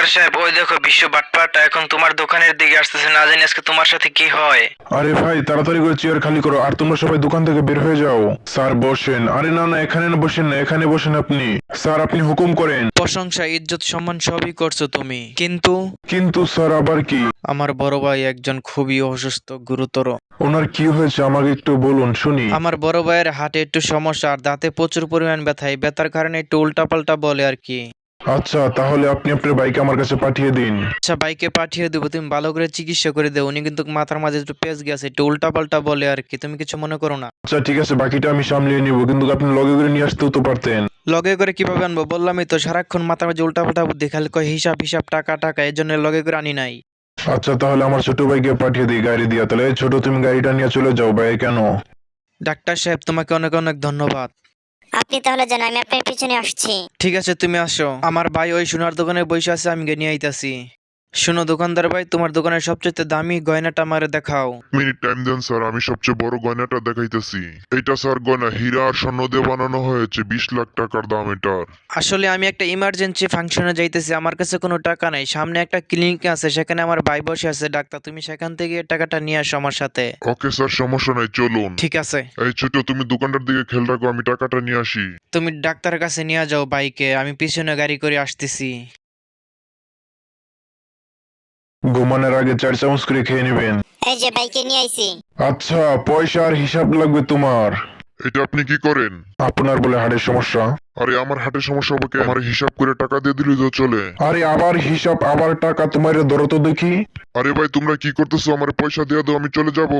Doctor সাহেব, ওই দেখো বিশ্ব বাটপাটা এখন তোমার দোকানের দিকে আসতেছে, না জানি আজকে তোমার সাথে কি হয়। আরে ভাই, তাড়াতাড়ি করে চেয়ার খালি করো আর তোমরা সবাই দোকান থেকে বের হয়ে যাও। স্যার বসেন। আরে না না, এখানে না, বসেন না, এখানে বসেন আপনি। স্যার আপনি হুকুম করেন। প্রশংসা, ইজ্জত, সম্মান সবই করছো তুমি, কিন্তু কিন্তু স্যার আবার কি? আমার বড় ভাই একজন খুবই অসুস্থ, গুরুতর। ওনার কি হয়েছে আমাকে একটু বলুন শুনি। আমার বড় ভাইয়ের হাটে একটু সমস্যা আর দাঁতে প্রচুর পরিমাণ ব্যথা, এই ব্যথার কারণে একটু উল্টাপাল্টা বলে আর কি। আচ্ছা, তাহলে আপনি আপনার বাইকে আমার কাছে পাঠিয়ে দিন। আচ্ছা, বাইকে পাঠিয়ে দেবো, তুমি ভালো করে চিকিৎসা করে দেও। উনি কিন্তু মাথার মাঝে একটু পেঁচ গেছে, একটু উল্টাপাল্টা বলে আর কি, তুমি কিছু মনে করো না। আচ্ছা ঠিক আছে, বাকিটা আমি সামলিয়ে নিব, কিন্তু আপনি লগে করে নিয়ে আসতেও তো পারতেন। লগে করে কিভাবে আনবো? বললামই তো, সারাক্ষণ মাথার মাঝে উল্টাপাল্টা বুদ্ধি, খালি কয় হিসাব হিসাব, টাকা টাকা, এর জন্য লগে করে আনি নাই। আচ্ছা তাহলে আমার ছোট ভাইকে পাঠিয়ে দিই গাড়ি দিয়া। তাহলে এই ছোট, তুমি গাড়িটা নিয়ে চলে যাও। ভাই কেন? ডাক্তার সাহেব, তোমাকে অনেক অনেক ধন্যবাদ। আপনি তাহলে জান, আমি আপনার পিছনে আসছি। ঠিক আছে, তুমি আসো। আমার ভাই ওই সোনার দোকানে বসে আছে, আমি গিয়ে নিয়ে আইতাছি। শোনো দোকানদার ভাই, তোমার দোকানের সবচেয়ে দামি গয়নাটা আমারে দেখাও। মিনিট টাইম দেন স্যার, আমি সবচেয়ে বড় গয়নাটা দেখাইতেছি। এটা স্যার গয়না হীরা আর স্বর্ণ দিয়ে বানানো হয়েছে, 20 লাখ টাকার দাম এটার। আসলে আমি একটা ইমার্জেন্সি ফাংশনে যাইতেছি, আমার কাছে কোনো টাকা নাই। সামনে একটা ক্লিনিক আছে, সেখানে আমার ভাই বসে আছে ডাক্তার, তুমি সেখান থেকে টাকাটা নিয়ে আসো আমার সাথে। ওকে স্যার, সমস্যা নাই, চলুন। ঠিক আছে, এই ছোট, তুমি দোকানটার দিকে খেয়াল রাখো, আমি টাকাটা নিয়ে আসি। তুমি ডাক্তারের কাছে নিয়ে যাও বাইকে, আমি পিছনে গাড়ি করে আসতেছি। ঘুমানোর আগে 4 চামচ করে খেয়ে নেবেন। এই যে বাইকে নিয়ে আইছি। আচ্ছা, পয়সা আর হিসাব লাগবে তোমার। এটা আপনি কি করেন? আপনার বলে হাড়ের সমস্যা? আরে আমার হাটের সমস্যা হবে কি? আমার হিসাব করে টাকা দিয়ে দিলে তো চলে। আরে আবার হিসাব আবার টাকা, তোমার ধরো তো দেখি। আরে ভাই, তোমরা কি করতেছো? আমার পয়সা দিয়ে দাও, আমি চলে যাব।